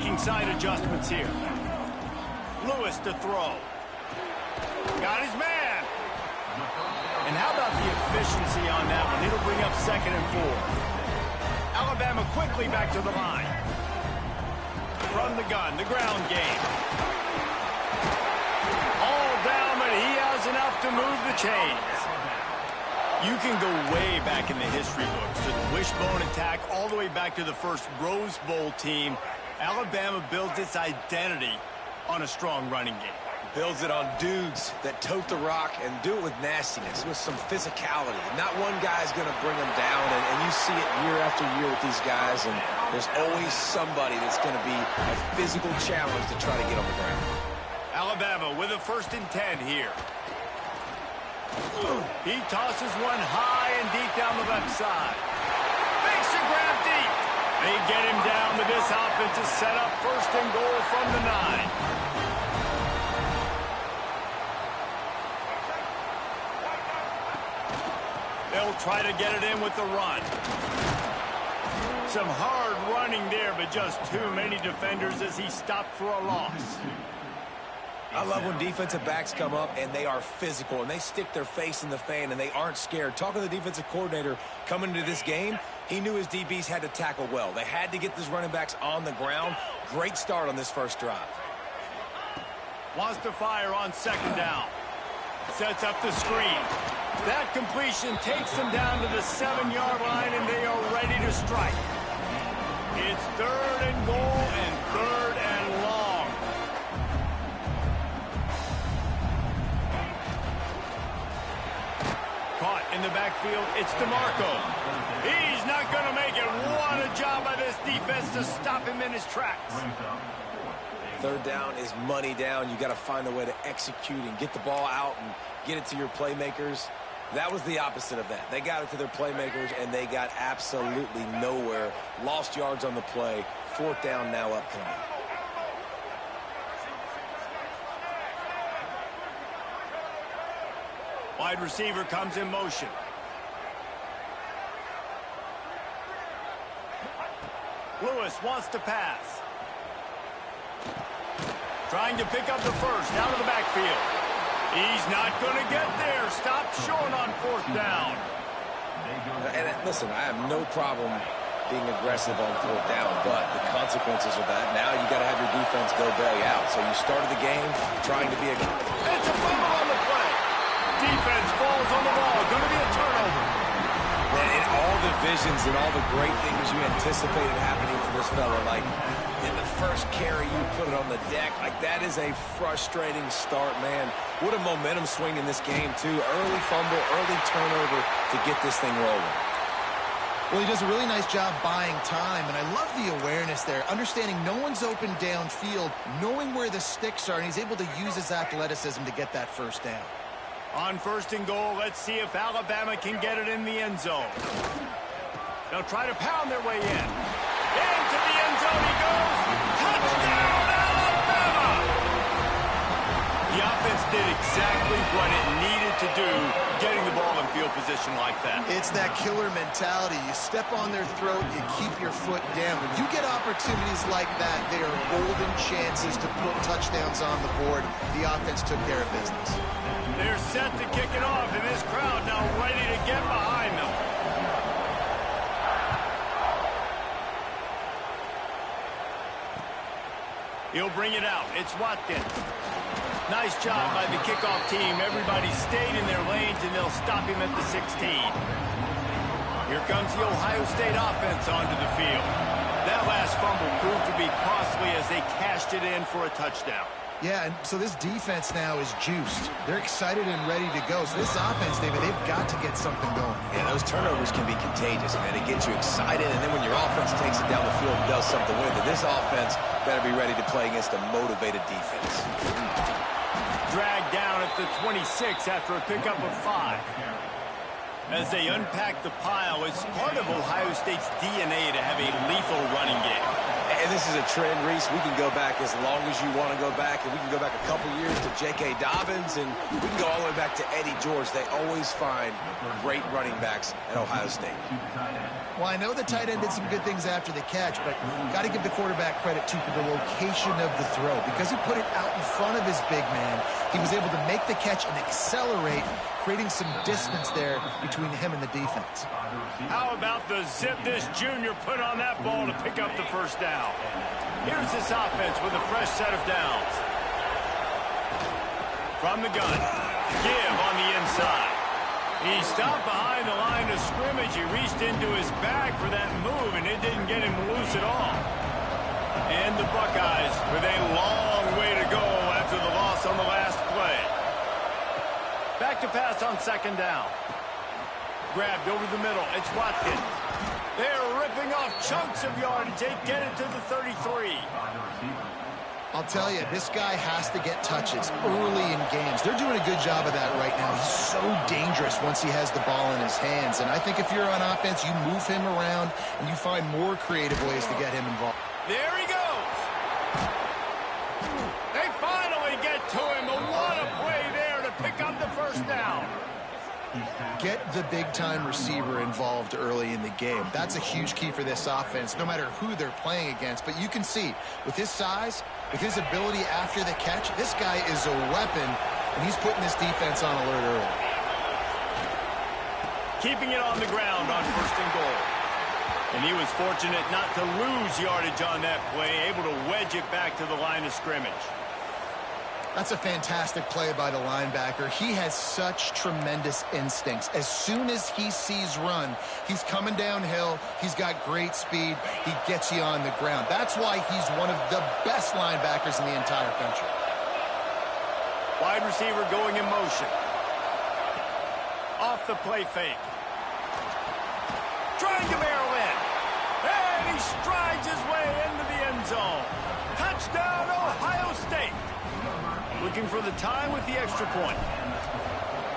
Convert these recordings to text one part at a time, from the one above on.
making side adjustments here. Lewis to throw. Got his man. And how about the efficiency on that one? It'll bring up 2nd and 4. Alabama quickly back to the line. From the gun, the ground game. All down, but he has enough to move the chains. You can go way back in the history books to the wishbone attack all the way back to the first Rose Bowl team. Alabama builds its identity on a strong running game. Builds it on dudes that tote the rock and do it with nastiness, with some physicality. Not one guy's going to bring them down, and you see it year after year with these guys, and there's always somebody that's going to be a physical challenge to try to get on the ground. Alabama with a 1st and 10 here. He tosses one high and deep down the left side. Makes a grab deep. They get him down, but this offense is set up 1st and goal from the 9. They'll try to get it in with the run. Some hard running there, but just too many defenders as he stopped for a loss. I love when defensive backs come up and they are physical and they stick their face in the fan and they aren't scared. Talking to the defensive coordinator coming into this game, he knew his DBs had to tackle well. They had to get these running backs on the ground. Great start on this first drive. Wants to fire on 2nd down. Sets up the screen. That completion takes them down to the 7-yard line, and they are ready to strike. It's 3rd and goal and 3rd and long. Caught in the backfield, it's DeMarco. He's not going to make it. What a job by this defense to stop him in his tracks. 3rd down is money down. You got to find a way to execute and get the ball out and get it to your playmakers. That was the opposite of that. They got it to their playmakers, and they got absolutely nowhere. Lost yards on the play. 4th down now upcoming. Wide receiver comes in motion. Lewis wants to pass. Trying to pick up the 1st, out of the backfield. He's not going to get there. Stopped short on 4th down. And listen, I have no problem being aggressive on 4th down, but the consequences of that, now you got to have your defense go bail you out. So you started the game trying to be a... It's a fumble on the play. Defense falls on the ball. Going to be a turnover. And in all the visions and all the great things you anticipated happening for this fella, like in the first carry, you put it on the deck. Like, that is a frustrating start, man. What a momentum swing in this game, too. Early fumble, early turnover to get this thing rolling. Well, he does a really nice job buying time, and I love the awareness there, understanding no one's open downfield, knowing where the sticks are, and he's able to use his athleticism to get that 1st down. On 1st and goal, let's see if Alabama can get it in the end zone. They'll try to pound their way in. Into the end zone he goes. Touchdown, Alabama! The offense did exactly what it needed to do, getting the ball in field position like that. It's that killer mentality. You step on their throat, you keep your foot down. When you get opportunities like that, they are golden chances to put touchdowns on the board. The offense took care of business. They're set to kick it off, and this crowd now ready to get behind them. He'll bring it out. It's Watkins. Nice job by the kickoff team. Everybody stayed in their lanes, and they'll stop him at the 16. Here comes the Ohio State offense onto the field. That last fumble proved to be costly as they cashed it in for a touchdown. Yeah, and so this defense now is juiced. They're excited and ready to go. So this offense, David, they've got to get something going. Yeah, those turnovers can be contagious, man. It gets you excited, and then when your offense takes it down the field and does something with it, this offense better be ready to play against a motivated defense. Dragged down at the 26 after a pickup of 5. As they unpack the pile, it's part of Ohio State's DNA to have a lethal running game. And this is a trend, Reese. We can go back as long as you want to go back, and we can go back a couple years to J.K. Dobbins, and we can go all the way back to Eddie George. They always find great running backs at Ohio State. Well, I know the tight end did some good things after the catch, but got to give the quarterback credit, too, for the location of the throw. Because he put it out in front of his big man, he was able to make the catch and accelerate, creating some distance there between him and the defense. How about the zip this junior put on that ball to pick up the first down? Here's this offense with a fresh set of downs. From the gun, give on the inside. He stopped behind the line of scrimmage. He reached into his bag for that move, and it didn't get him loose at all. And the Buckeyes with a long way to go after the loss on the last play. Back to pass on second down. Grabbed over the middle. It's Watkins. They're ripping off chunks of yardage. They get it to the 33. I'll tell you, this guy has to get touches early in games. They're doing a good job of that right now. He's so dangerous once he has the ball in his hands. And I think if you're on offense, you move him around and you find more creative ways to get him involved. There he goes. They finally get to him. What a play there to pick up the first down. Get the big-time receiver involved early in the game. That's a huge key for this offense, no matter who they're playing against. But you can see, with his size, with his ability after the catch, this guy is a weapon, and he's putting this defense on alert early. Keeping it on the ground on first and goal. And he was fortunate not to lose yardage on that play, able to wedge it back to the line of scrimmage. That's a fantastic play by the linebacker. He has such tremendous instincts. As soon as he sees run, he's coming downhill. He's got great speed. He gets you on the ground. That's why he's one of the best linebackers in the entire country. Wide receiver going in motion. Off the play fake. Trying to barrel in. And he strides his way into the end zone. Touchdown, Ohio State. Looking for the time with the extra point.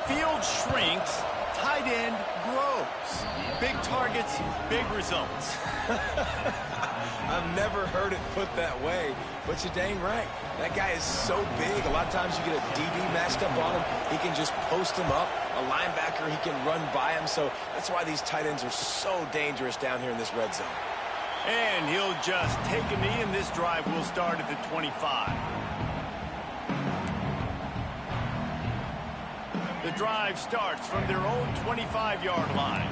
Field shrinks, tight end grows. Big targets, big results. I've never heard it put that way, but you're dang right. That guy is so big. A lot of times you get a DB matched up on him. He can just post him up. A linebacker, he can run by him. So that's why these tight ends are so dangerous down here in this red zone. And he'll just take a knee, and this drive will start at the 25. The drive starts from their own 25-yard line.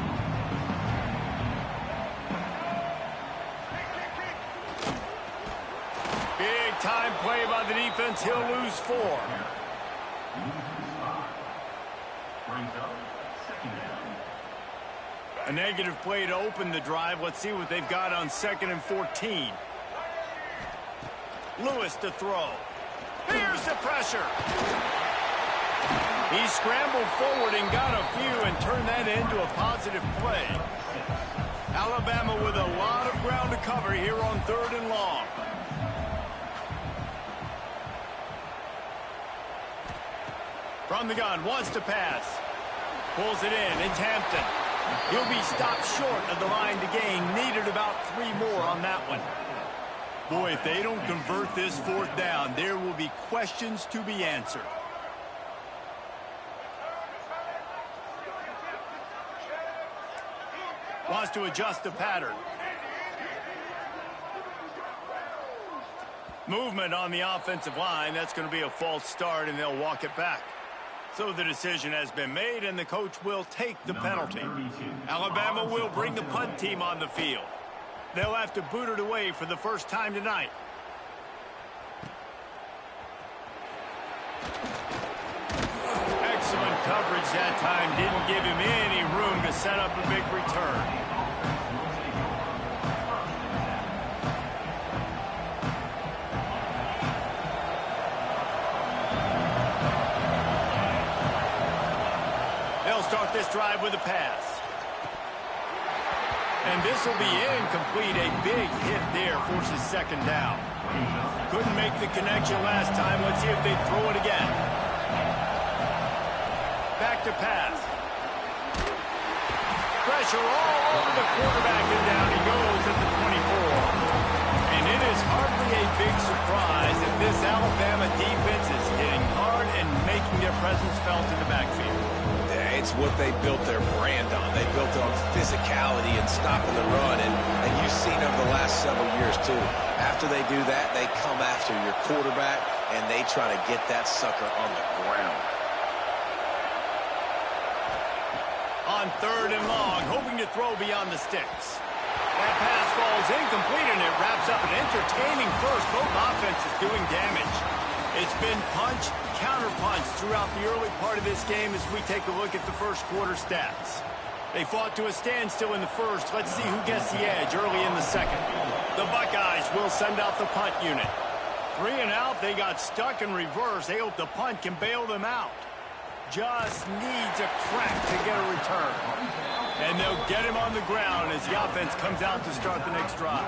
Big-time play by the defense. He'll lose 4. A negative play to open the drive. Let's see what they've got on 2nd and 14. Lewis to throw. Here's the pressure. He scrambled forward and got a few and turned that into a positive play. Alabama with a lot of ground to cover here on 3rd and long. From the gun, wants to pass. Pulls it in. It's Hampton. He'll be stopped short of the line to gain. Needed about 3 more on that one. Boy, if they don't convert this 4th down, there will be questions to be answered. Wants to adjust the pattern. Movement on the offensive line. That's going to be a false start, and they'll walk it back. So the decision has been made, and the coach will take the penalty. Alabama will bring the punt team on the field. They'll have to boot it away for the first time tonight. Excellent coverage that time. Didn't give him any room to set up a big return. They'll start this drive with a pass. And this will be incomplete. A big hit there forces 2nd down. Couldn't make the connection last time. Let's see if they throw it again. Back to pass. Pressure all over the quarterback, and down he goes at the 24. And it is hardly a big surprise that this Alabama defense is hitting hard and making their presence felt in the backfield. Yeah, it's what they built their brand on. They built it on physicality and stopping the run, and you've seen over the last several years, too. After they do that, they come after your quarterback, and they try to get that sucker on the ground. On 3rd and long, hoping to throw beyond the sticks. That pass falls incomplete, and it wraps up an entertaining first. Both offenses doing damage. It's been punch, counter-punch throughout the early part of this game as we take a look at the first quarter stats. They fought to a standstill in the first. Let's see who gets the edge early in the second. The Buckeyes will send out the punt unit. 3 and out, they got stuck in reverse. They hope the punt can bail them out. Just needs a crack to get a return. And they'll get him on the ground as the offense comes out to start the next drive.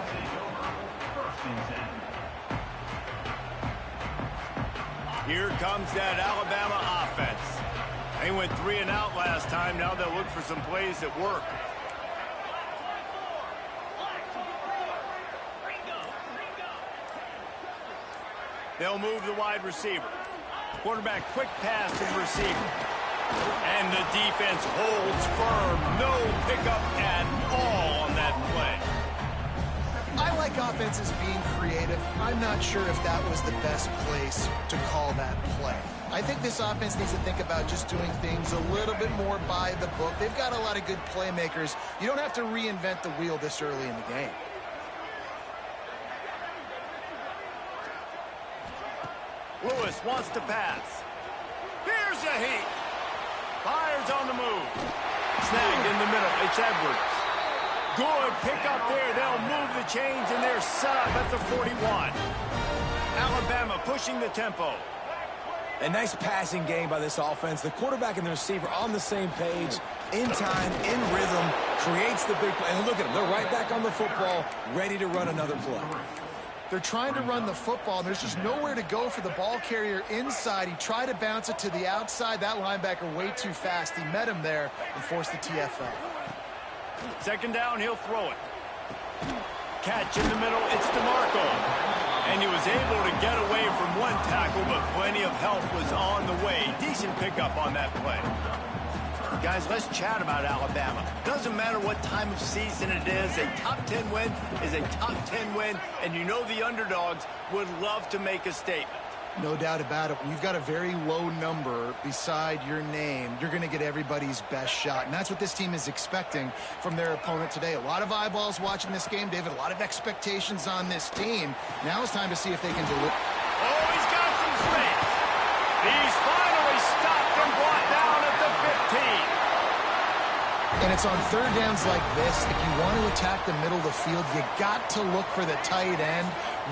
Here comes that Alabama offense. They went 3 and out last time. Now they'll look for some plays that work. They'll move the wide receiver. Quarterback quick pass to the receiver. And the defense holds firm. No pickup at all on that play. I like offenses being creative. I'm not sure if that was the best place to call that play. I think this offense needs to think about just doing things a little bit more by the book. They've got a lot of good playmakers. You don't have to reinvent the wheel this early in the game. Lewis wants to pass. Here's a heat. Fires on the move. Snagged in the middle. It's Edwards. Good pick up there. They'll move the chains, and they're set up at the 41. Alabama pushing the tempo. A nice passing game by this offense. The quarterback and the receiver on the same page, in time, in rhythm, creates the big play. And look at them. They're right back on the football, ready to run another play. They're trying to run the football, and there's just nowhere to go for the ball carrier inside. He tried to bounce it to the outside. That linebacker way too fast. He met him there and forced the TFL. 2nd down, he'll throw it. Catch in the middle, it's DeMarco. And he was able to get away from one tackle, but plenty of help was on the way. Decent pickup on that play. Guys, let's chat about Alabama. Doesn't matter what time of season it is, a top 10 win is a top 10 win, and you know the underdogs would love to make a statement. No doubt about it. When you've got a very low number beside your name, you're going to get everybody's best shot. And that's what this team is expecting from their opponent today. A lot of eyeballs watching this game, David. A lot of expectations on this team. Now it's time to see if they can do it. Oh, he's got some space. He's finally stopped and brought down at the 15. And it's on 3rd downs like this. If you want to attack the middle of the field, you got to look for the tight end.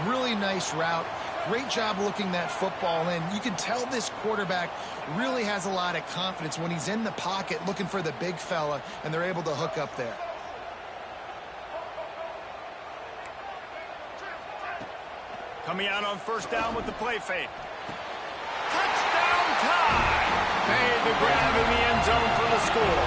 Really nice route. Great job looking that football in. You can tell this quarterback really has a lot of confidence when he's in the pocket looking for the big fella, and they're able to hook up there. Coming out on 1st down with the play fake. Touchdown time! Made the grab in the end zone for the score.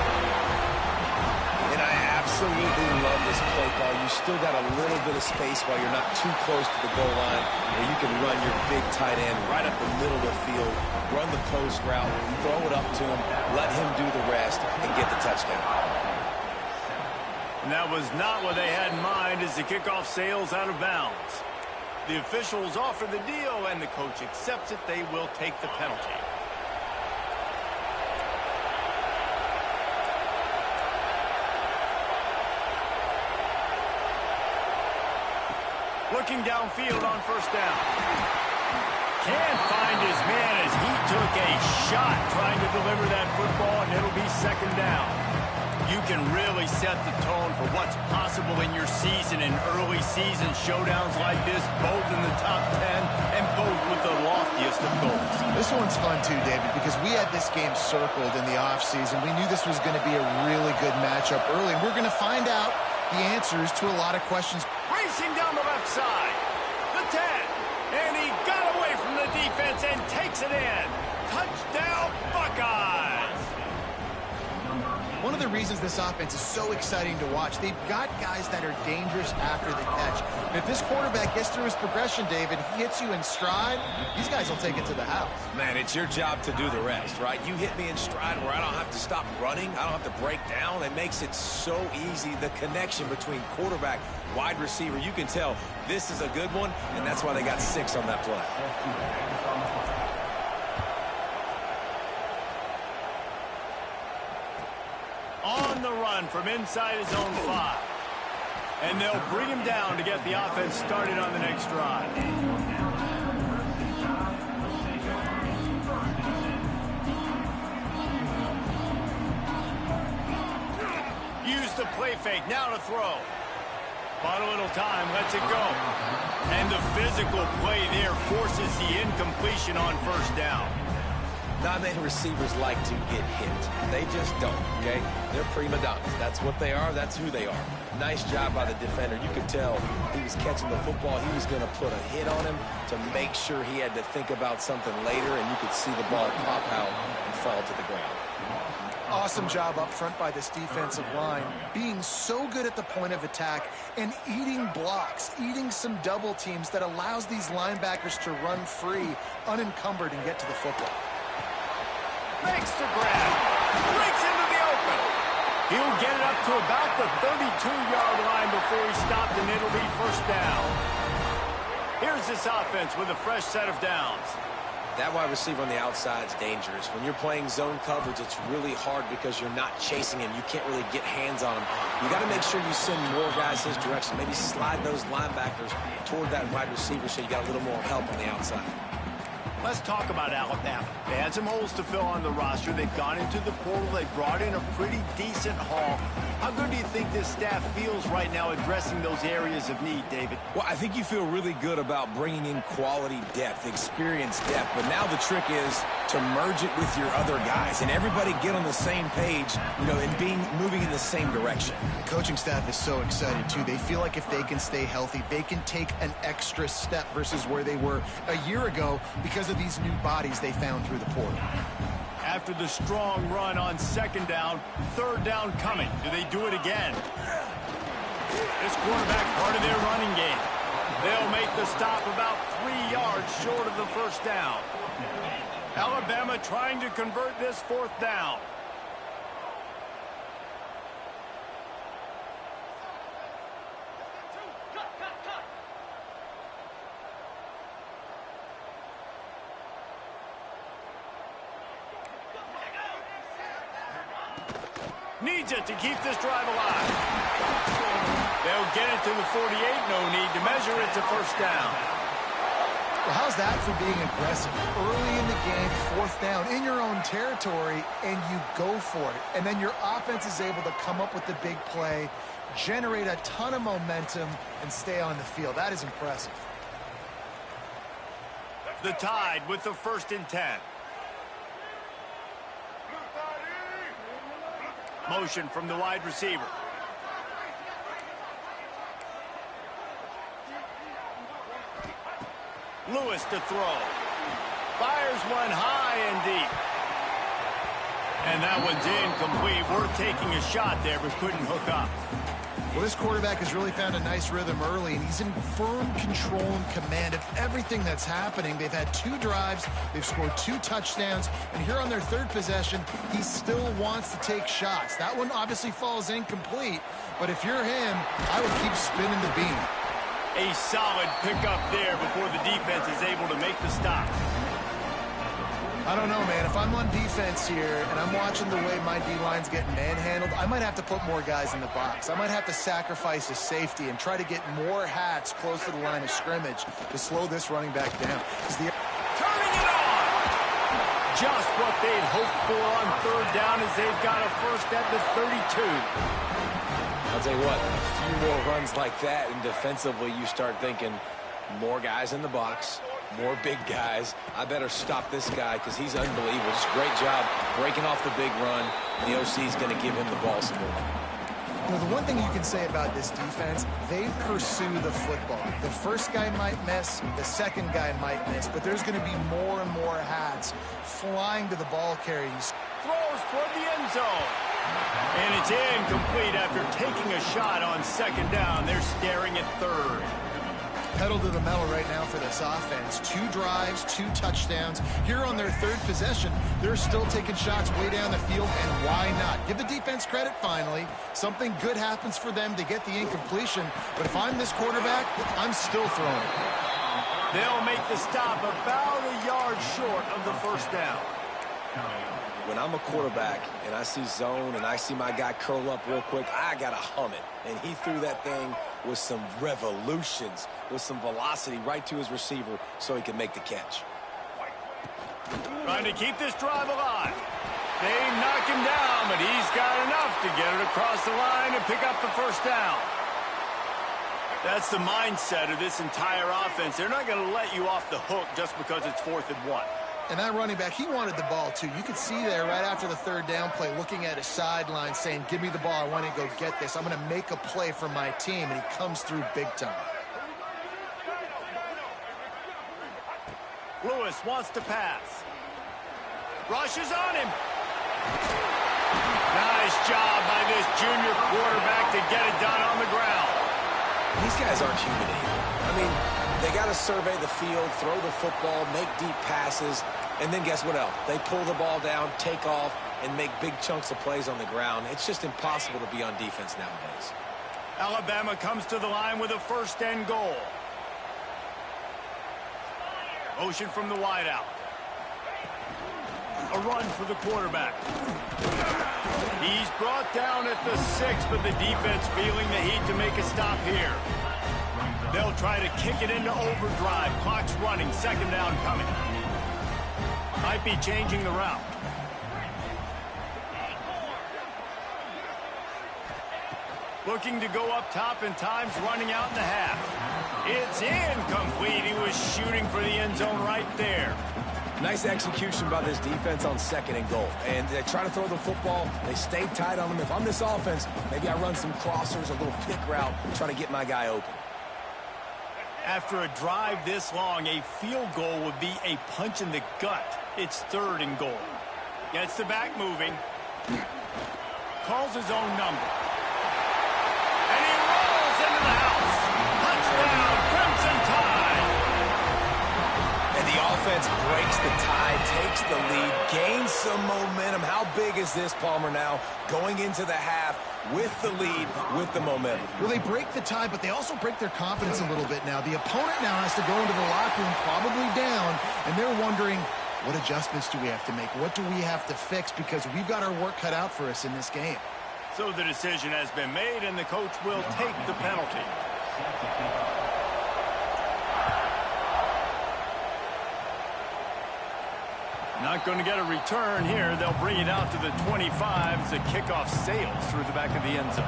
And I absolutely love this play call. You still got a little bit of space while you're not too close to the goal line, where you can run your big tight end right up the middle of the field, run the post route, throw it up to him, let him do the rest, and get the touchdown. And that was not what they had in mind as the kickoff sails out of bounds. The officials offer the deal, and the coach accepts it. They will take the penalty. Looking downfield on 1st down. Can't find his man as he took a shot trying to deliver that football, and it'll be 2nd down. You can really set the tone for what's possible in your season in early season showdowns like this, both in the top 10 and both with the loftiest of goals. This one's fun too, David, because we had this game circled in the offseason. We knew this was going to be a really good matchup early, and we're going to find out the answers to a lot of questions. Racing down the left side. The 10. And he got away from the defense and takes it in. Touchdown, Buckeyes. one of the reasons this offense is so exciting to watch. They've got guys that are dangerous after the catch. And if this quarterback gets through his progression, David, he hits you in stride, these guys will take it to the house. Man, it's your job to do the rest, right? You hit me in stride where I don't have to stop running. I don't have to break down. It makes it so easy. The connection between quarterback, wide receiver, you can tell this is a good one, and that's why they got 6 on that play. On the run from inside his own 5. And they'll bring him down to get the offense started on the next drive. Use the play fake, now to throw. Bought a little time, lets it go. And the physical play there forces the incompletion on first down. Not many receivers like to get hit. They just don't, okay? They're prima donnas. That's what they are. That's who they are. Nice job by the defender. You could tell he was catching the football. He was going to put a hit on him to make sure he had to think about something later, and you could see the ball pop out and fall to the ground. Awesome job up front by this defensive line, being so good at the point of attack and eating blocks, eating some double teams that allows these linebackers to run free, unencumbered, and get to the football. Makes the grab, breaks into the open. He'll get it up to about the 32-yard line before he stopped, and it'll be first down. Here's this offense with a fresh set of downs. That wide receiver on the outside is dangerous. When you're playing zone coverage, it's really hard because you're not chasing him. You can't really get hands on him. You got to make sure you send more guys his direction. Maybe slide those linebackers toward that wide receiver so you got a little more help on the outside. Let's talk about Alabama. They had some holes to fill on the roster. They've gone into the portal. They brought in a pretty decent haul. How good do you think this staff feels right now addressing those areas of need, David? Well, I think you feel really good about bringing in quality depth, experienced depth. But now the trick is to merge it with your other guys and everybody get on the same page, and moving in the same direction. The coaching staff is so excited, too. They feel like if they can stay healthy, they can take an extra step versus where they were a year ago because of these new bodies they found through the portal. After the strong run on second down, third down coming. Do they do it again? This quarterback part of their running game. They'll make the stop about 3 yards short of the first down. Alabama trying to convert this fourth down. Needs it to keep this drive alive. They'll get it to the 48. No need to measure it to first down. Well, how's that for being aggressive? Early in the game, fourth down, in your own territory, and you go for it. And then your offense is able to come up with the big play, generate a ton of momentum, and stay on the field. That is impressive. The Tide with the 1st and 10. Motion from the wide receiver. Lewis to throw. Fires one high and deep. And that one's incomplete. We're taking a shot there, but couldn't hook up. Well, this quarterback has really found a nice rhythm early, and he's in firm control and command of everything that's happening. They've had 2 drives, they've scored 2 touchdowns, and here on their 3rd possession, he still wants to take shots. That one obviously falls incomplete, but if you're him, I would keep spinning the beam. A solid pickup there before the defense is able to make the stop. I don't know, man. If I'm on defense here and I'm watching the way my D-line's getting manhandled, I might have to put more guys in the box. I might have to sacrifice a safety and try to get more hats close to the line of scrimmage to slow this running back down. Turning it on! Just what they'd hoped for on 3rd down as they've got a first at the 32. I'll tell you what, a few more runs like that, and defensively you start thinking more guys in the box, more big guys. I better stop this guy because he's unbelievable. Just great job breaking off the big run. The OC is going to give him the ball some more. The one thing you can say about this defense, they pursue the football. The first guy might miss, the second guy might miss, but there's going to be more and more hats flying to the ball carriers. Throws toward the end zone. And it's incomplete after taking a shot on second down. They're staring at third. Pedal to the metal right now for this offense. 2 drives, 2 touchdowns. Here on their third possession, they're still taking shots way down the field, and why not? Give the defense credit finally. Something good happens for them to get the incompletion, but if I'm this quarterback, I'm still throwing it. They'll make the stop about a yard short of the first down. When I'm a quarterback and I see zone and I see my guy curl up real quick, I got to hum it. And he threw that thing with some revolutions, with some velocity right to his receiver so he could make the catch. Trying to keep this drive alive. They knock him down, but he's got enough to get it across the line and pick up the first down. That's the mindset of this entire offense. They're not going to let you off the hook just because it's 4th and 1. And that running back, he wanted the ball too. You could see there right after the third down play, looking at his sideline saying, give me the ball, I want to go get this. I'm going to make a play for my team, and he comes through big time. Lewis wants to pass. Rushes on him. Nice job by this junior quarterback to get it done on the ground. These guys aren't human either. I mean, they got to survey the field, throw the football, make deep passes, and then guess what else? They pull the ball down, take off, and make big chunks of plays on the ground. It's just impossible to be on defense nowadays. Alabama comes to the line with a 1st and goal. Motion from the wideout. A run for the quarterback. He's brought down at the 6, but the defense feeling the heat to make a stop here. They'll try to kick it into overdrive. Clock's running. 2nd down coming. Might be changing the route. Looking to go up top, and time's running out in the half. It's incomplete. He was shooting for the end zone right there. Nice execution by this defense on 2nd and goal. And they try to throw the football. They stay tight on them. If I'm this offense, maybe I run some crossers, a little pick route, try to get my guy open. After a drive this long, a field goal would be a punch in the gut. It's 3rd and goal. Gets the back moving. Calls his own number. And he rolls into the house. Touchdown, Crimson Tide. And the offense breaks the tie, takes the lead, gains some momentum. How big is this, Palmer, now? Going into the half with the lead, with the momentum. Well, they break the tie, but they also break their confidence a little bit now. The opponent now has to go into the locker room, probably down, and they're wondering, what adjustments do we have to make? What do we have to fix? Because we've got our work cut out for us in this game. So the decision has been made, and the coach will take the penalty. Not going to get a return here. They'll bring it out to the 25 as the kickoff sails through the back of the end zone.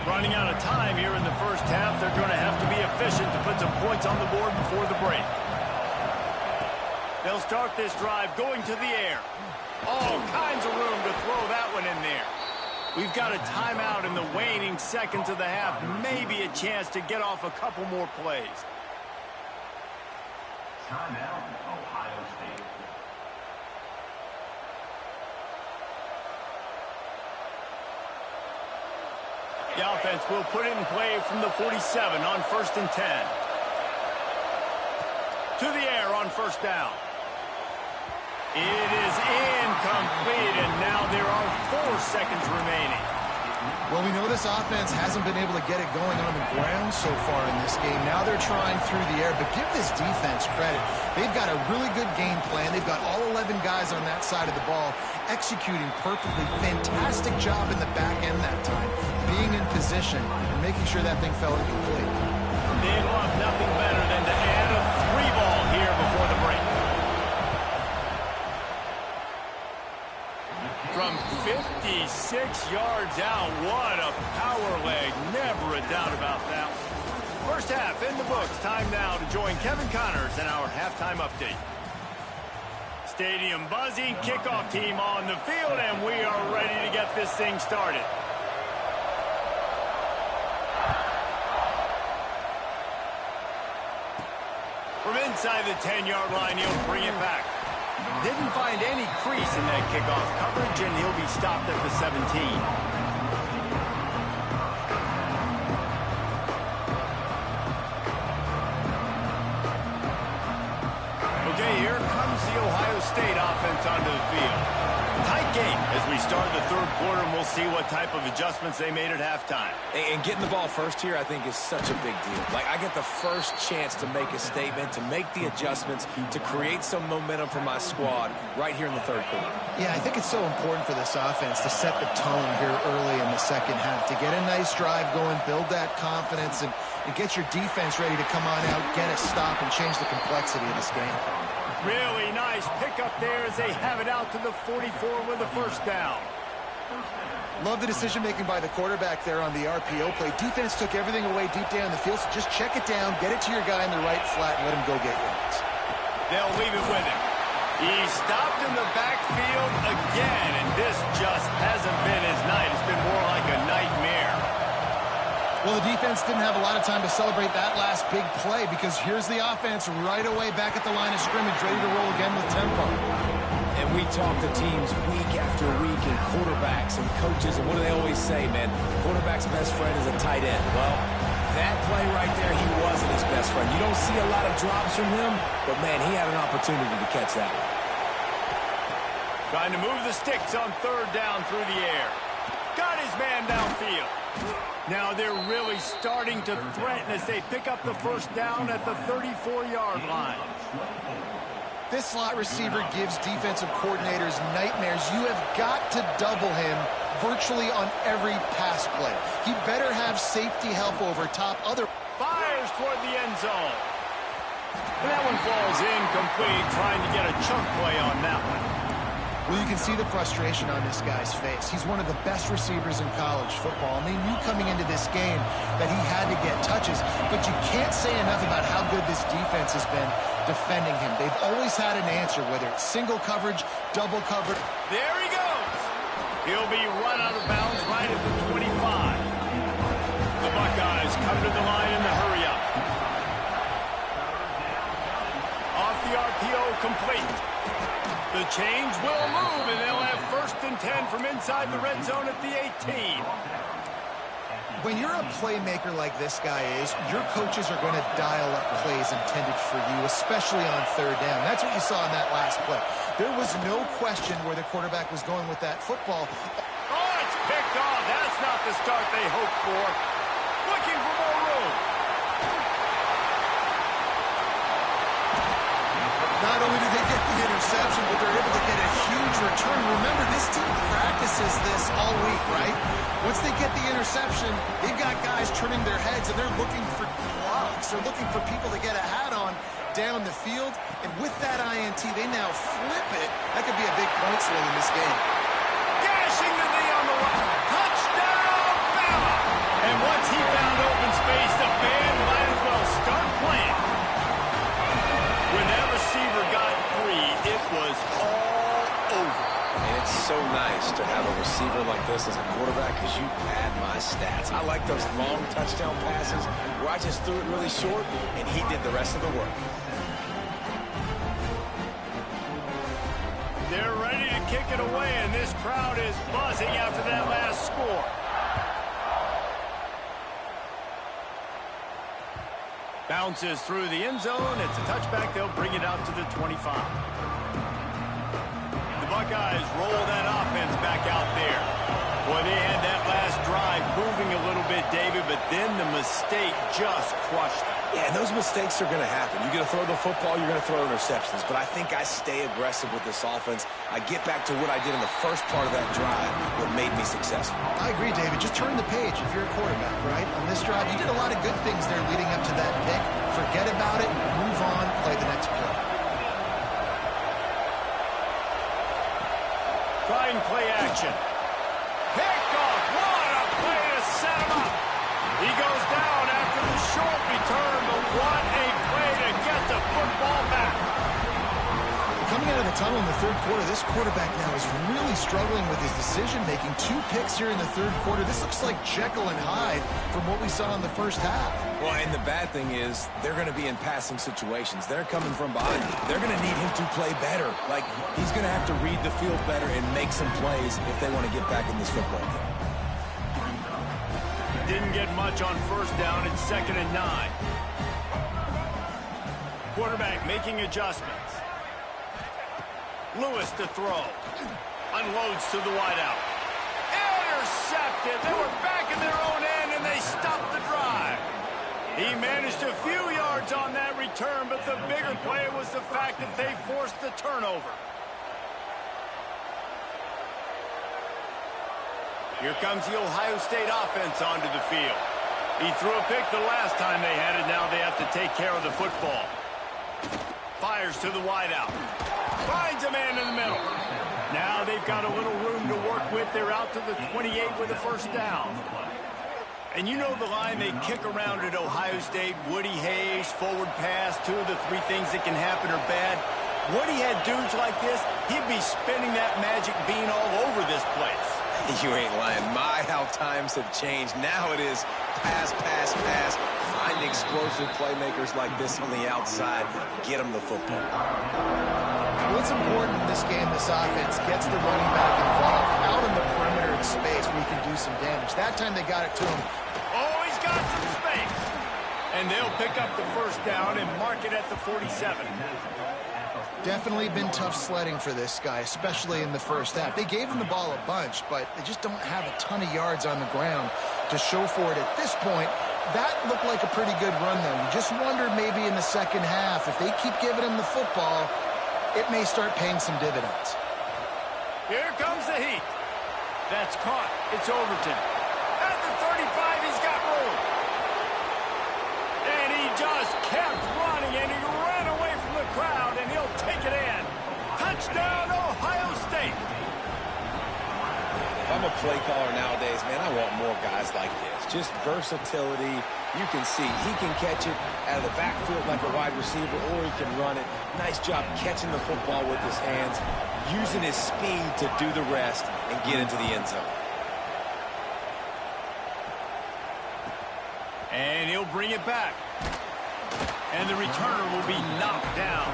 Running out of time here in the first half. They're going to have to be efficient to put some points on the board before the break. They'll start this drive going to the air. All kinds of room to throw that one in there. We've got a timeout in the waning seconds of the half. Maybe a chance to get off a couple more plays. Timeout, Ohio State. The offense will put it in play from the 47 on 1st and 10. To the air on 1st down. It is incomplete, and now there are 4 seconds remaining. Well, we know this offense hasn't been able to get it going on the ground so far in this game. Now they're trying through the air, but give this defense credit. They've got a really good game plan. They've got all 11 guys on that side of the ball executing perfectly. Fantastic job in the back end that time, being in position and making sure that thing fell incomplete. They'd love nothing better than to add a 3-ball here before the break. From 56 yards out, what a power leg. Never a doubt about that. First half in the books. Time now to join Kevin Connors in our halftime update. Stadium buzzing, kickoff team on the field, and we are ready to get this thing started. From inside the 10-yard line, he'll bring it back. Didn't find any crease in that kickoff coverage, and he'll be stopped at the 17. Here comes the Ohio State offense onto the field. Tight game as we start the third quarter, and we'll see what type of adjustments they made at halftime. And getting the ball first here, I think, is such a big deal. Like, I get the first chance to make a statement, to make the adjustments, to create some momentum for my squad right here in the third quarter. Yeah, I think it's so important for this offense to set the tone here early in the second half, to get a nice drive going, build that confidence, and get your defense ready to come on out, get a stop, and change the complexity of this game. Really nice pickup there as they have it out to the 44 with a first down. Love the decision-making by the quarterback there on the RPO play. Defense took everything away deep down the field, so just check it down, get it to your guy in the right flat, and let him go get yards. They'll leave it with him. He's stopped in the backfield again, and this just hasn't been his night. It's been more like a nightmare. Well, the defense didn't have a lot of time to celebrate that last big play because here's the offense right away back at the line of scrimmage, ready to roll again with tempo. And we talk to teams week after week and quarterbacks and coaches, and what do they always say, man? Quarterback's best friend is a tight end. Well, that play right there, he wasn't his best friend. You don't see a lot of drops from him, but, man, he had an opportunity to catch that one. Trying to move the sticks on third down through the air. Got his man downfield. Now they're really starting to threaten as they pick up the first down at the 34-yard line. This slot receiver gives defensive coordinators nightmares. You have got to double him virtually on every pass play. He better have safety help over top. Fires toward the end zone. And that one falls incomplete, trying to get a chunk play on that one. Well, you can see the frustration on this guy's face. He's one of the best receivers in college football, and they knew coming into this game that he had to get touches, but you can't say enough about how good this defense has been defending him. They've always had an answer, whether it's single coverage, double coverage. There he goes. He'll be run out of bounds right at the 25. The Buckeyes come to the line in the hurry-up. Off the RPO, complete. The change will move, and they'll have first and 10 from inside the red zone at the 18. When you're a playmaker like this guy is, your coaches are going to dial up plays intended for you, especially on third down. That's what you saw in that last play. There was no question where the quarterback was going with that football. Oh, it's picked off. That's not the start they hoped for. Looking for more room. Not only do they get the interception, but they're able to get a huge return. Remember, this team practices this all week, right? Once they get the interception, they've got guys turning their heads, and they're looking for blocks. They're looking for people to get a hat on down the field. And with that INT, they now flip it. That could be a big point swing in this game. Gashing the knee on the right. Touchdown, Bama! And once he found open space, the band might as well start playing. When that receiver got free, it was all over. And it's so nice to have a receiver like this as a quarterback because you pad my stats. I like those long touchdown passes where I just threw it really short and he did the rest of the work. They're ready to kick it away, and this crowd is buzzing after that last score. Bounces through the end zone. It's a touchback. They'll bring it out to the 25. The Buckeyes roll that offense back out there. Boy, they had that last drive moving a little bit, David, but then the mistake just crushed them. Yeah, and those mistakes are going to happen. You're going to throw the football, you're going to throw interceptions. But I think I stay aggressive with this offense. I get back to what I did in the first part of that drive that made me successful. I agree, David. Just turn the page if you're a quarterback, right? On this drive, you did a lot of good things there leading up to that pick. Forget about it, move on, play the next play. Trying play action. Picked off. What a play to set him up. He goes down after the short return, but what a play to get the football back. Coming out of the tunnel in the third quarter, this quarterback now is really struggling with his decision-making. 2 picks here in the third quarter. This looks like Jekyll and Hyde from what we saw in the first half. Well, and the bad thing is they're going to be in passing situations. They're coming from behind. They're going to need him to play better. Like, he's going to have to read the field better and make some plays if they want to get back in this football game. Didn't get much on first down. It's 2nd and 9. Quarterback making adjustments. Lewis to throw. Unloads to the wideout. Intercepted. They were back in their own end, and they stopped the drive. He managed a few yards on that return, but the bigger play was the fact that they forced the turnover. Here comes the Ohio State offense onto the field. He threw a pick the last time they had it. Now they have to take care of the football. Fires to the wideout. Finds a man in the middle. Now they've got a little room to work with. They're out to the 28 with a first down. And you know the line they kick around at Ohio State, Woody Hayes, forward pass, 2 of the 3 things that can happen are bad. Woody had dudes like this, he'd be spinning that magic bean all over this place. You ain't lying. My, how times have changed. Now it is pass, pass, pass. Find explosive playmakers like this on the outside. Get them the football. What's important in this game, this offense gets the running back involved out in the perimeter in space where he can do some damage. That time they got it to him. Oh, he's got some space. And they'll pick up the first down and mark it at the 47. Definitely been tough sledding for this guy, especially in the first half. They gave him the ball a bunch, but they just don't have a ton of yards on the ground to show for it at this point. That looked like a pretty good run, though. You just wondered maybe in the second half, if they keep giving him the football, it may start paying some dividends. Here comes the heat. That's caught. It's Overton. At the 35, he's got room. And he just kept running, and he ran away from the crowd, and he'll take it in. Touchdown, Ohio State. If I'm a play caller nowadays, man, I want more guys like this. Just versatility. You can see he can catch it out of the backfield like a wide receiver, or he can run it. Nice job catching the football with his hands, using his speed to do the rest and get into the end zone. And he'll bring it back. And the returner will be knocked down.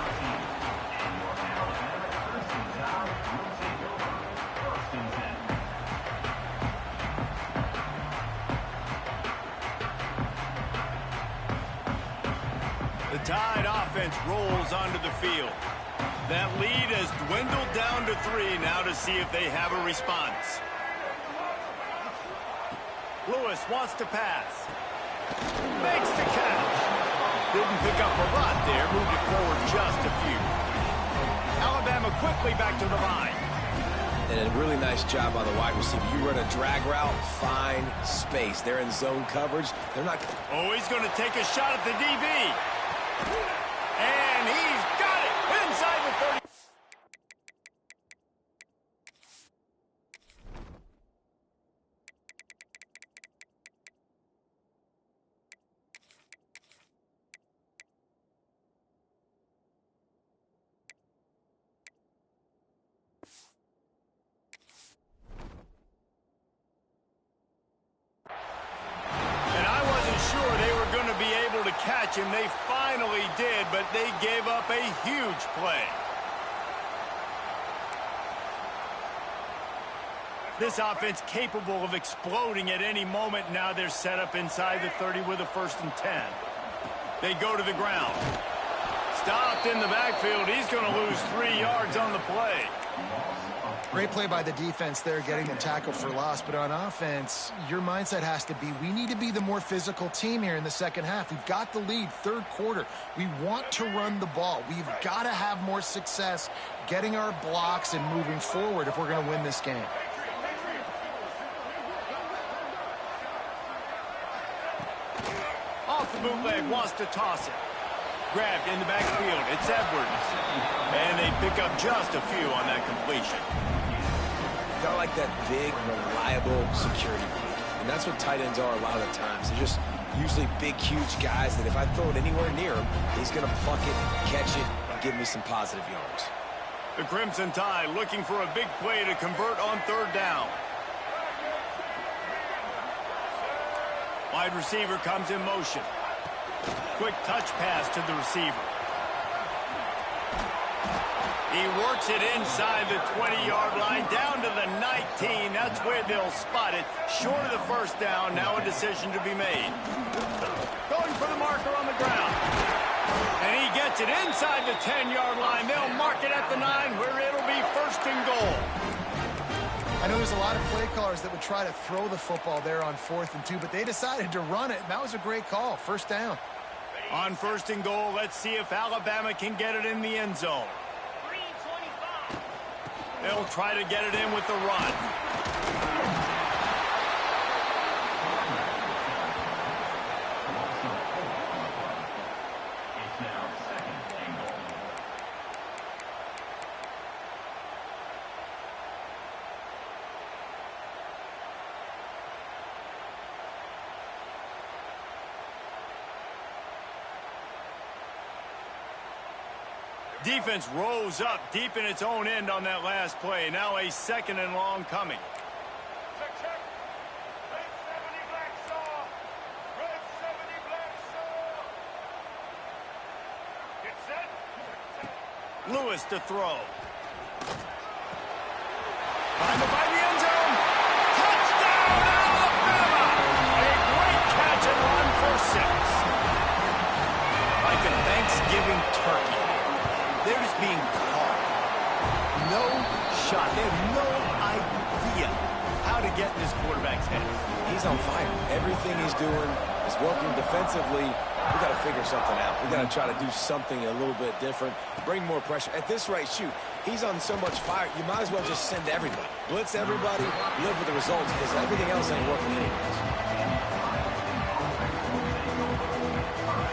The Tide offense rolls onto the field. That lead has dwindled down to 3 now to see if they have a response. Lewis wants to pass. Makes the catch. Didn't pick up a lot there. Moved it forward just a few. Alabama quickly back to the line. And a really nice job by the wide receiver. You run a drag route, find space. They're in zone coverage. They're not... Oh, he's going to take a shot at the DB. And he's got it inside the 30. Catch him. They finally did, but they gave up a huge play. This offense capable of exploding at any moment. Now they're set up inside the 30 with a 1st and 10. They go to the ground. Stopped in the backfield. He's going to lose 3 yards on the play. Great play by the defense there, getting the tackle for loss. But on offense, your mindset has to be, we need to be the more physical team here in the second half. We've got the lead, third quarter. We want to run the ball. We've got to have more success getting our blocks and moving forward if we're going to win this game. Off the bootleg, wants to toss it. Grabbed in the backfield. It's Edwards. And they pick up just a few on that completion. Got like that big, reliable security blanket. And that's what tight ends are a lot of the times. They're just usually big, huge guys that if I throw it anywhere near him, he's going to pluck it, catch it, and give me some positive yards. The Crimson Tide looking for a big play to convert on third down. Wide receiver comes in motion. Quick touch pass to the receiver. He works it inside the 20-yard line, down to the 19. That's where they'll spot it. Short of the first down, now a decision to be made. Going for the marker on the ground. And he gets it inside the 10-yard line. They'll mark it at the 9, where it'll be first and goal. I know there's a lot of play callers that would try to throw the football there on 4th and 2, but they decided to run it, and that was a great call. First down. On first and goal, let's see if Alabama can get it in the end zone. They'll try to get it in with the run. It's now second and goal. Defense rose up deep in its own end on that last play. Now a second and long coming. Check. Red 70 black saw. Red 70 black saw. Get set. Lewis to throw. Trying to find the end zone. Touchdown, Alabama! A great catch and run for 6. Like a Thanksgiving turkey. They're just being caught. No shot. They have no idea how to get in this quarterback's head. He's on fire. Everything he's doing is working defensively. We got to figure something out. We got to try to do something a little bit different. Bring more pressure. At this rate, shoot, he's on so much fire, you might as well just send everybody. Blitz everybody, live with the results, because everything else ain't working anyways.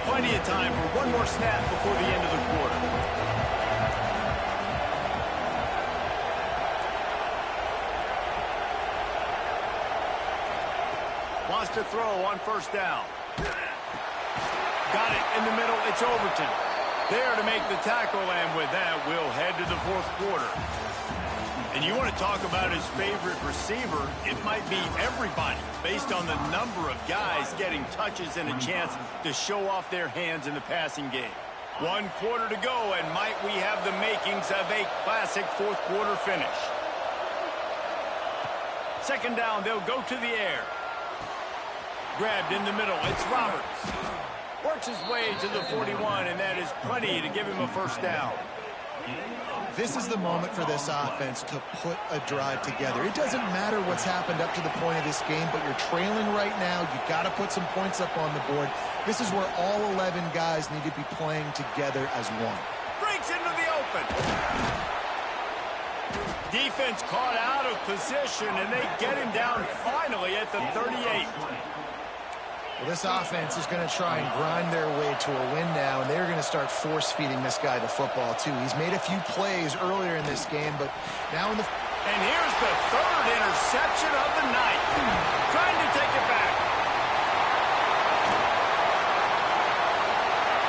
Plenty of time for one more snap before the end of the quarter. Wants to throw on first down. Got it in the middle. It's Overton. There to make the tackle, and with that, we'll head to the fourth quarter. And you want to talk about his favorite receiver, it might be everybody, based on the number of guys getting touches and a chance to show off their hands in the passing game. 1 quarter to go, and might we have the makings of a classic fourth quarter finish. Second down, they'll go to the air. Grabbed in the middle, it's Roberts. Works his way to the 41, and that is plenty to give him a first down. This is the moment for this offense to put a drive together. It doesn't matter what's happened up to the point of this game, but you're trailing right now. You've got to put some points up on the board. This is where all 11 guys need to be playing together as one. Breaks into the open. Defense caught out of position, and they get him down finally at the 38. Well, this offense is going to try and grind their way to a win now, and they're going to start force-feeding this guy the football, too. He's made a few plays earlier in this game, but now in the... And here's the third interception of the night. Trying to take it back.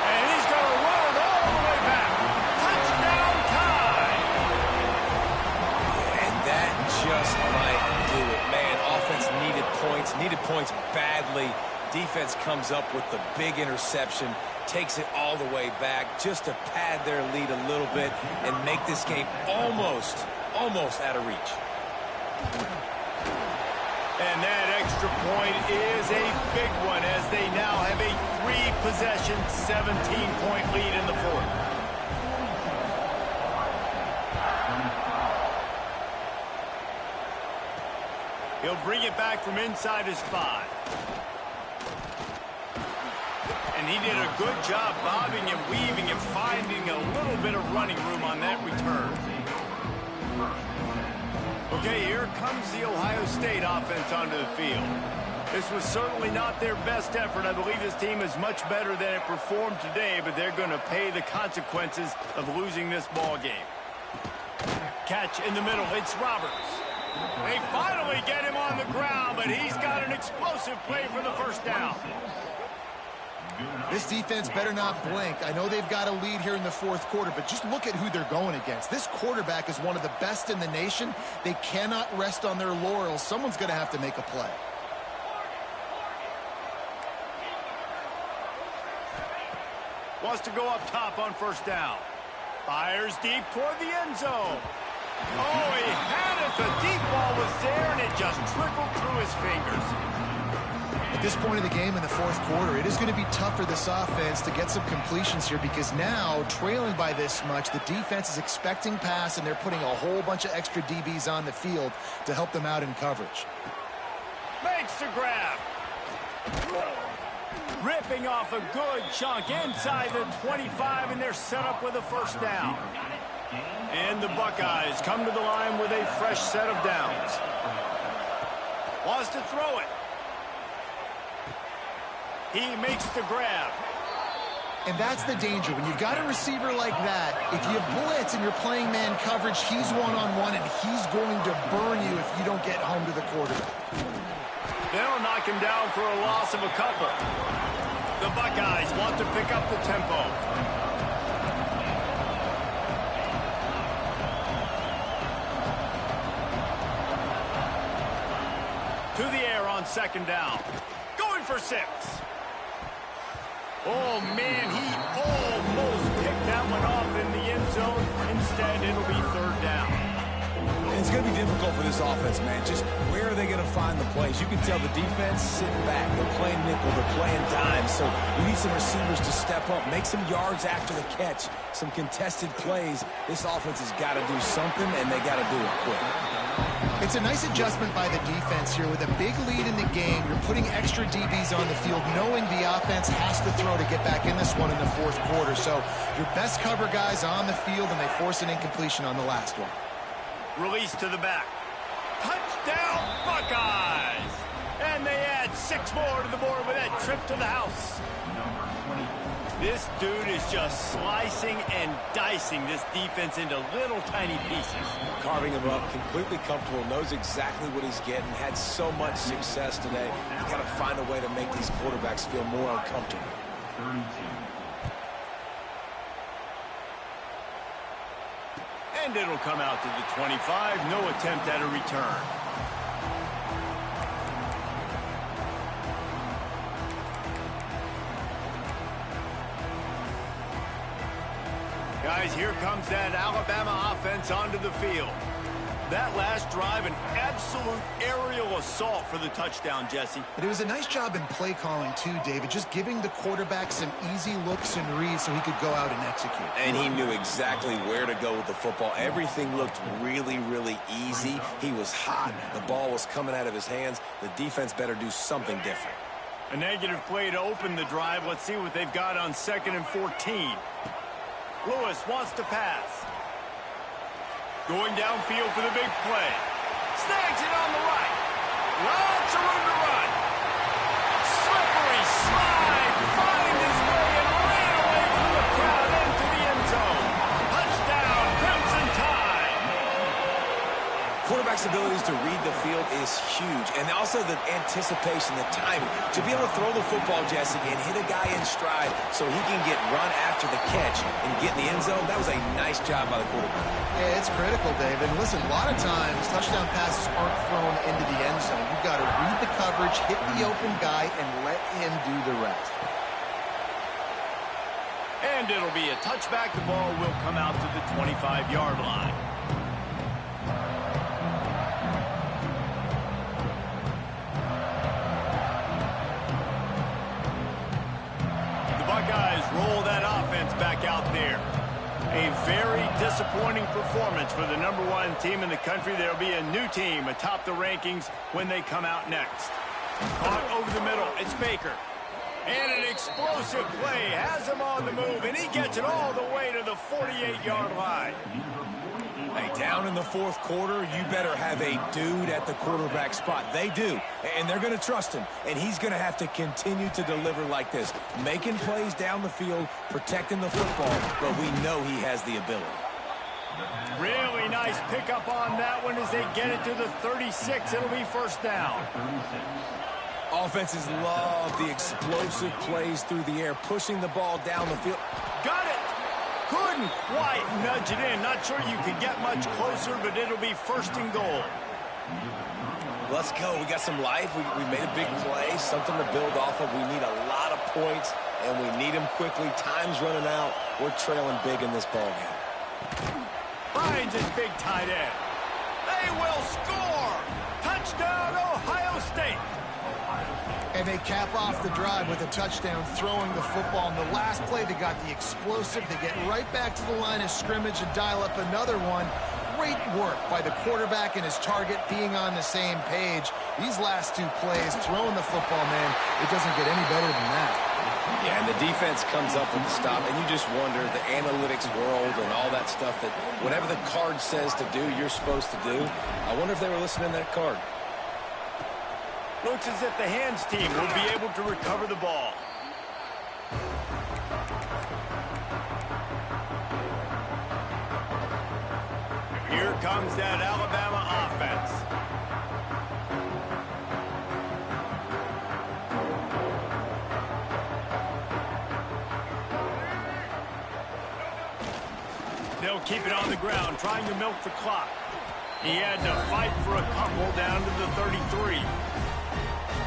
And he's going to run it all the way back. Touchdown time. And that just might do it. Man, offense needed points badly. Defense comes up with the big interception, takes it all the way back just to pad their lead a little bit and make this game almost out of reach. And that extra point is a big one as they now have a 3-possession, 17-point lead in the fourth. He'll bring it back from inside his 5. And he did a good job bobbing and weaving and finding a little bit of running room on that return. Okay, here comes the Ohio State offense onto the field. This was certainly not their best effort. I believe this team is much better than it performed today, but they're going to pay the consequences of losing this ball game. Catch in the middle. It's Roberts. They finally get him on the ground, but he's got an explosive play for the first down. This defense better not blink. I know they've got a lead here in the fourth quarter, but just look at who they're going against. This quarterback is one of the best in the nation. They cannot rest on their laurels. Someone's going to have to make a play. Wants to go up top on first down. Fires deep toward the end zone. Oh, he had it. The deep ball was there, and it just trickled through his fingers. At this point of the game in the fourth quarter, it is going to be tough for this offense to get some completions here because now, trailing by this much, the defense is expecting pass, and they're putting a whole bunch of extra DBs on the field to help them out in coverage. Makes the grab. Ripping off a good chunk inside the 25, and they're set up with a first down. And the Buckeyes come to the line with a fresh set of downs. Wants to throw it. He makes the grab. And that's the danger. When you've got a receiver like that, if you blitz and you're playing man coverage, he's one-on-one, and he's going to burn you if you don't get home to the quarterback. They'll knock him down for a loss of a couple. The Buckeyes want to pick up the tempo. To the air on second down. Going for 6. Oh, man, he almost picked that one off in the end zone. Instead, it'll be third down. And it's going to be difficult for this offense, man. Just where are they going to find the plays? You can tell the defense sitting back. They're playing nickel. They're playing dime. So you need some receivers to step up, make some yards after the catch, some contested plays. This offense has got to do something, and they got to do it quick. It's a nice adjustment by the defense here. With a big lead in the game, you're putting extra DBs on the field, knowing the offense has to throw to get back in this one in the fourth quarter. So your best cover guys on the field, and they force an incompletion on the last one. Release to the back. Touchdown, Buckeyes! And they add 6 more to the board with that trip to the house. This dude is just slicing and dicing this defense into little tiny pieces. Carving him up, completely comfortable, knows exactly what he's getting, had so much success today. You got to find a way to make these quarterbacks feel more uncomfortable. 32. And it'll come out to the 25. No attempt at a return. Guys, here comes that Alabama offense onto the field. That last drive, an absolute aerial assault for the touchdown, Jesse. But it was a nice job in play calling too, David, just giving the quarterback some easy looks and reads so he could go out and execute. And he knew exactly where to go with the football. Everything looked really, really easy. He was hot. The ball was coming out of his hands. The defense better do something different. A negative play to open the drive. Let's see what they've got on 2nd and 14. Lewis wants to pass. Going downfield for the big play. Snags it on the right. Lots of room to run. Slippery slide. Find his way and ran away from the crowd into the end zone. Touchdown, Crimson Tide. Quarterback's abilities to read the field is huge. And also the anticipation, the timing. To be able to throw the football, Jesse, and hit a guy in stride so he can get run after the catch and get in the end zone, that was a nice job by the quarterback. Yeah, it's critical, David. Listen, a lot of times touchdown passes aren't thrown into the end zone. You've got to read the coverage, hit the open guy, and let him do the rest. And it'll be a touchback. The ball will come out to the 25-yard line. The Buckeyes roll that offense back out there. A very disappointing performance for the #1 team in the country. There'll be a new team atop the rankings when they come out next. Caught over the middle. It's Baker. And an explosive play has him on the move, and he gets it all the way to the 48-yard line. Hey, down in the fourth quarter, you better have a dude at the quarterback spot. They do, and they're going to trust him, and he's going to have to continue to deliver like this, making plays down the field, protecting the football, but we know he has the ability. Really nice pickup on that one as they get it to the 36. It'll be first down. Offenses love the explosive plays through the air, pushing the ball down the field. Got it! Couldn't quite nudge it in. Not sure you could get much closer, but it'll be first and goal. Let's go. We got some life. We made a big play, something to build off of. We need a lot of points, and we need them quickly. Time's running out. We're trailing big in this ballgame. Finds his big tight end. They will score! Touchdown, Ohio State! And they cap off the drive with a touchdown, throwing the football. In the last play, they got the explosive. They get right back to the line of scrimmage and dial up another one. Great work by the quarterback and his target being on the same page. These last two plays, throwing the football, man, it doesn't get any better than that. Yeah, and the defense comes up with the stop, and you just wonder, the analytics world and all that stuff, that whatever the card says to do, you're supposed to do. I wonder if they were listening to that card. Looks as if the hands team will be able to recover the ball. Here comes that Alabama offense. They'll keep it on the ground, trying to milk the clock. He had to fight for a couple down to the 33.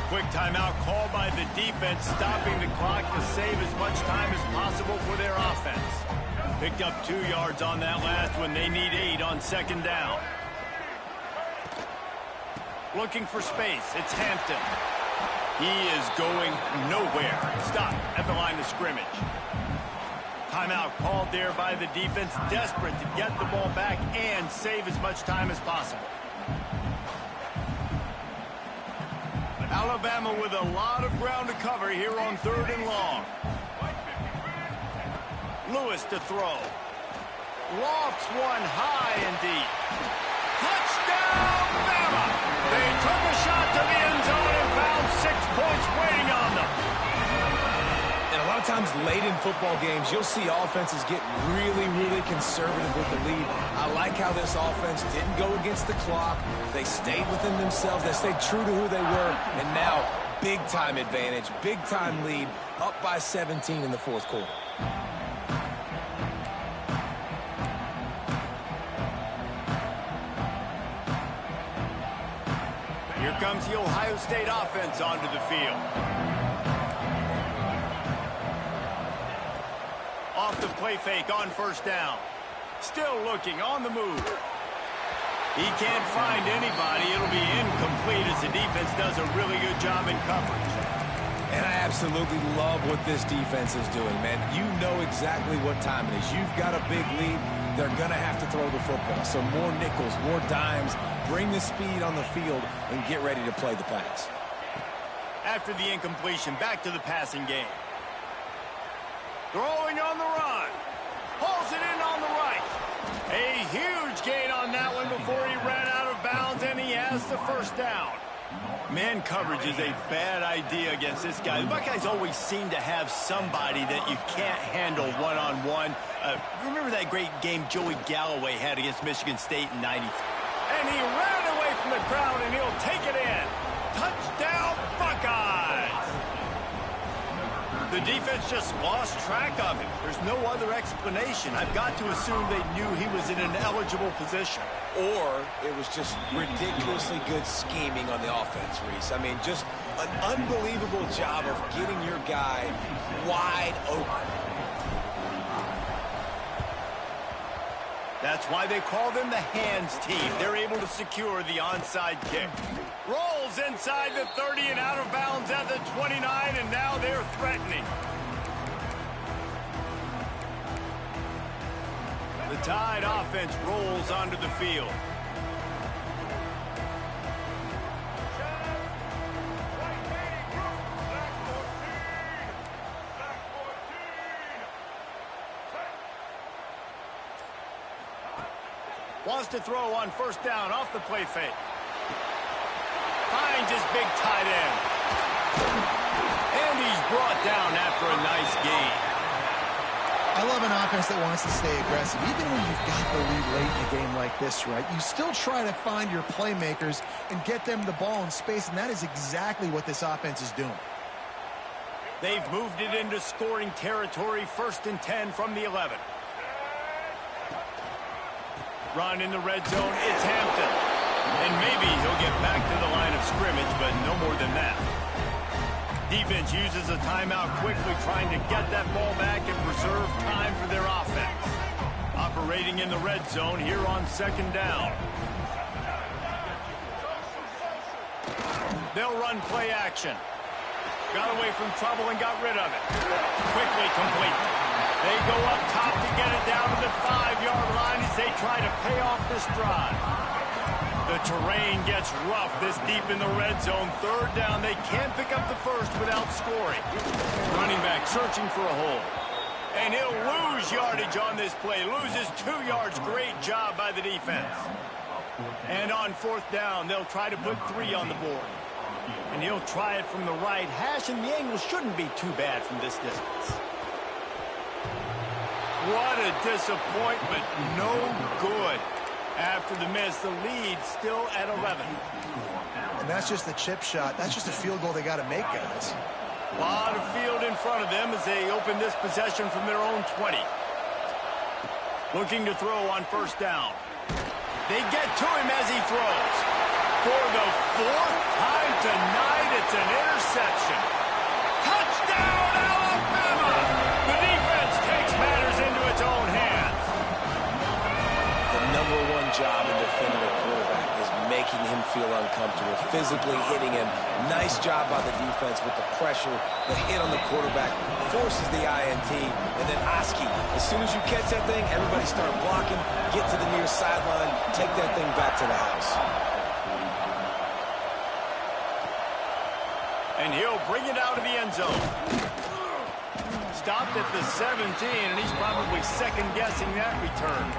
Quick timeout called by the defense, stopping the clock to save as much time as possible for their offense. Picked up 2 yards on that last one. They need 8 on second down. Looking for space. It's Hampton. He is going nowhere. Stop at the line of scrimmage. Timeout called there by the defense, desperate to get the ball back and save as much time as possible. Alabama with a lot of ground to cover here on 3rd and long. Lewis to throw. Lofts one high and deep. Touchdown, Bama! They took a shot to the end zone and found 6 points waiting on them. And a lot of times late in football games, you'll see offenses get really, really conservative with the lead. I like how this offense didn't go against the clock. They stayed within themselves. They stayed true to who they were. And now, big-time advantage, big-time lead, up by 17 in the 4th quarter. Here comes the Ohio State offense onto the field. Off the play fake on first down. Still looking on the move. He can't find anybody. It'll be incomplete as the defense does a really good job in coverage. And I absolutely love what this defense is doing, man. You know exactly what time it is. You've got a big lead. They're going to have to throw the football. So more nickels, more dimes, bring the speed on the field, and get ready to play the pass. After the incompletion, back to the passing game. Throwing on the run. Pulls it in on the right. A huge gain on that one before he ran out of bounds, and he has the first down. Man coverage is a bad idea against this guy. The Buckeyes always seem to have somebody that you can't handle one-on-one. Remember that great game Joey Galloway had against Michigan State in '93? And he ran away from the crowd, and he'll take it in. Touchdown, Buckeyes! The defense just lost track of him. There's no other explanation. I've got to assume they knew he was in an eligible position. Or it was just ridiculously good scheming on the offense, Reese. I mean, just an unbelievable job of getting your guy wide open. That's why they call them the hands team. They're able to secure the onside kick. Rolls inside the 30 and out of bounds at the 29, and now they're threatening. The Tide offense rolls onto the field. Wants to throw on first down off the play fake. Finds his big tight end. And he's brought down after a nice gain. I love an offense that wants to stay aggressive. Even when you've got the lead late in a game like this, right, you still try to find your playmakers and get them the ball in space, and that is exactly what this offense is doing. They've moved it into scoring territory, 1st and 10 from the 11. Run in the red zone, it's Hampton. And maybe he'll get back to the line of scrimmage, but no more than that. Defense uses a timeout quickly, trying to get that ball back and preserve time for their offense. Operating in the red zone here on 2nd down. They'll run play action. Got away from trouble and got rid of it. Quickly complete. They go up top to get it down to the 5-yard line as they try to pay off this drive. The terrain gets rough this deep in the red zone. 3rd down, they can't pick up the first without scoring. Running back searching for a hole. And he'll lose yardage on this play. Loses 2 yards. Great job by the defense. And on 4th down, they'll try to put 3 on the board. And he'll try it from the right hash, and the angle shouldn't be too bad from this distance. What a disappointment. No good. After the miss, the lead still at 11. And that's just the chip shot. That's just a field goal they got to make, guys. A lot of field in front of them as they open this possession from their own 20. Looking to throw on 1st down. They get to him as he throws. For the 4th time tonight, it's an interception. Touchdown, Alabama! The defense takes matters into its own hands. The #1 job in defending a quarterback is making him feel uncomfortable, physically hitting him. Nice job by the defense with the pressure. The hit on the quarterback forces the INT. And then Oski, as soon as you catch that thing, everybody start blocking, get to the near sideline, take that thing back to the house. And he'll bring it out of the end zone. Stopped at the 17, and he's probably second-guessing that return.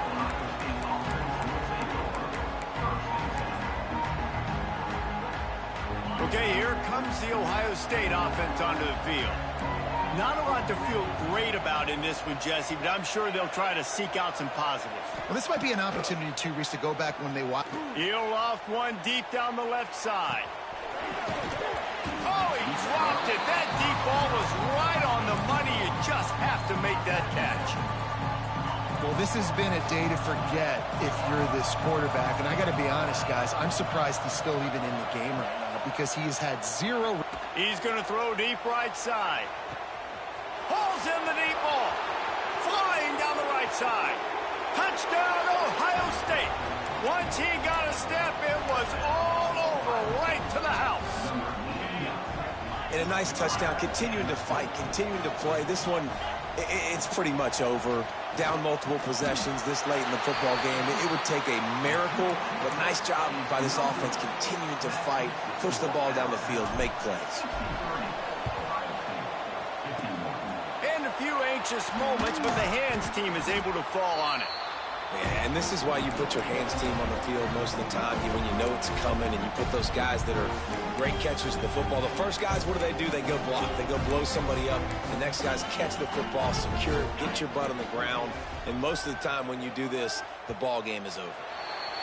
Okay, here comes the Ohio State offense onto the field. Not a lot to feel great about in this one, Jesse, but I'm sure they'll try to seek out some positives. Well, this might be an opportunity, too, Reese, to go back when they watch. He'll loft one deep down the left side. Oh, he dropped it. That deep ball was right on the money. You just have to make that catch. Well, this has been a day to forget if you're this quarterback. And I got to be honest, guys, I'm surprised he's still even in the game right now because he's had 0. He's going to throw deep right side. Hauls in the deep ball. Flying down the right side. Touchdown, Ohio State. Once he got a step, it was all over, right to the house. And a nice touchdown, continuing to fight, continuing to play. This one, it's pretty much over. Down multiple possessions this late in the football game. It would take a miracle, but nice job by this offense continuing to fight, push the ball down the field, make plays. And a few anxious moments, but the hands team is able to fall on it. Yeah, and this is why you put your hands team on the field most of the time when you know it's coming, and you put those guys that are great catchers of the football. The first guys, what do? They go block. They go blow somebody up. The next guys catch the football, secure it, get your butt on the ground. And most of the time when you do this, the ball game is over.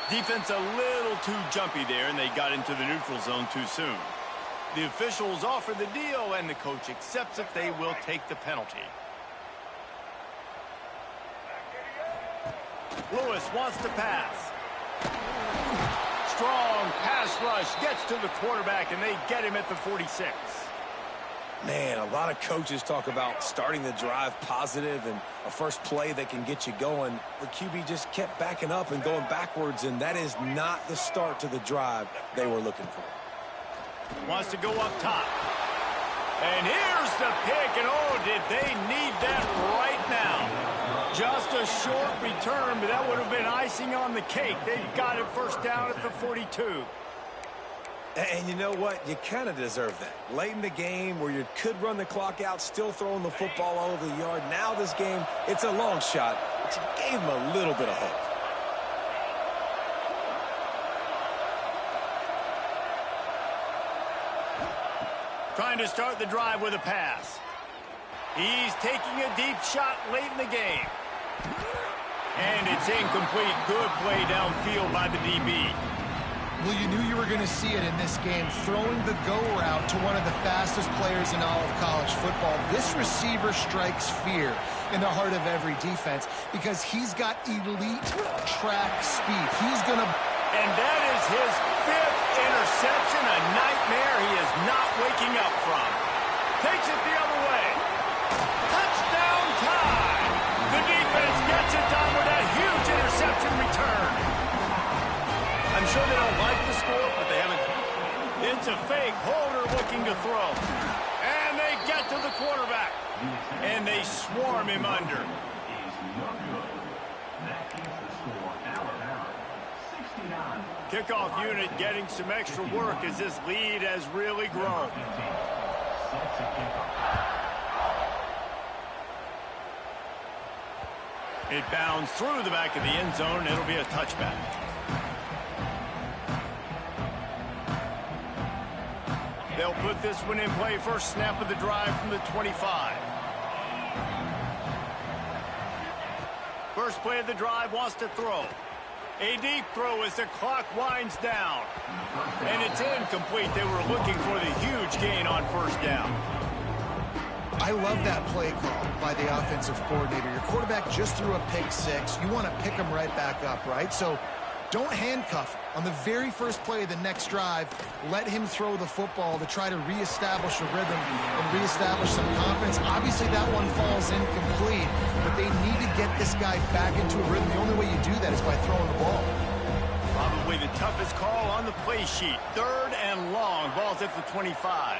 Defense a little too jumpy there, and they got into the neutral zone too soon. The officials offer the deal, and the coach accepts it. They will take the penalty. Lewis wants to pass. Strong pass rush gets to the quarterback, and they get him at the 46. Man, a lot of coaches talk about starting the drive positive and a first play that can get you going. The QB just kept backing up and going backwards, and that is not the start to the drive they were looking for. Wants to go up top. And here's the pick, and oh, did they need that right now. Just a short return, but that would have been icing on the cake. They got it first down at the 42. And you know what? You kind of deserve that. Late in the game where you could run the clock out, still throwing the football all over the yard. Now this game, it's a long shot, but you gave them a little bit of hope. Trying to start the drive with a pass. He's taking a deep shot late in the game. And it's incomplete. Good play downfield by the DB. Well, you knew you were going to see it in this game, throwing the go route to one of the fastest players in all of college football. This receiver strikes fear in the heart of every defense because he's got elite track speed. He's going to... And that is his 5th interception, a nightmare he is not waking up from. Takes it the other way. Touchdown time! The defense gets it done with that huge interception return. I'm sure they don't like the score, but they haven't. It's a fake. Holder looking to throw. And they get to the quarterback. And they swarm him under. Kickoff unit getting some extra work as this lead has really grown. It bounds through the back of the end zone. It'll be a touchback. They'll put this one in play. First snap of the drive from the 25. First play of the drive, wants to throw. A deep throw as the clock winds down. And it's incomplete. They were looking for the huge gain on first down. I love that play call by the offensive coordinator. Your quarterback just threw a pick six. You want to pick him right back up, right? So don't handcuff him. On the very first play of the next drive, let him throw the football to try to reestablish a rhythm and reestablish some confidence. Obviously, that one falls incomplete, but they need to get this guy back into a rhythm. The only way you do that is by throwing the ball. Probably the toughest call on the play sheet. 3rd and long. Ball's at the 25.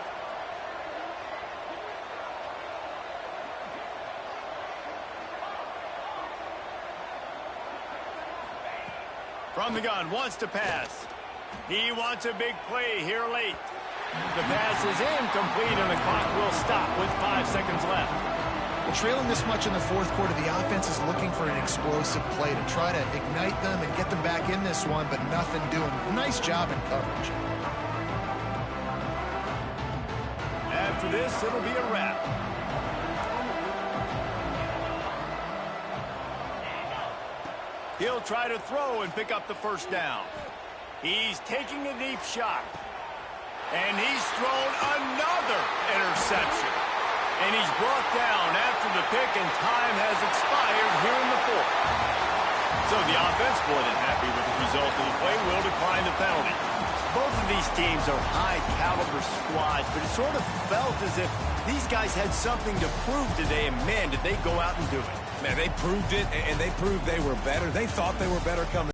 From the gun, wants to pass. He wants a big play here late. The pass is incomplete, and the clock will stop with 5 seconds left. Well, trailing this much in the fourth quarter, the offense is looking for an explosive play to try to ignite them and get them back in this one, but nothing doing. Nice job in coverage. After this, it'll be a wrap. He'll try to throw and pick up the first down. He's taking a deep shot. And he's thrown another interception. And he's brought down after the pick, and time has expired here in the 4th. So the offense, more than happy with the result of the play, will decline the penalty. Both of these teams are high-caliber squads, but it sort of felt as if these guys had something to prove today, and man, did they go out and do it. Man, they proved it, and they proved they were better. They thought they were better coming.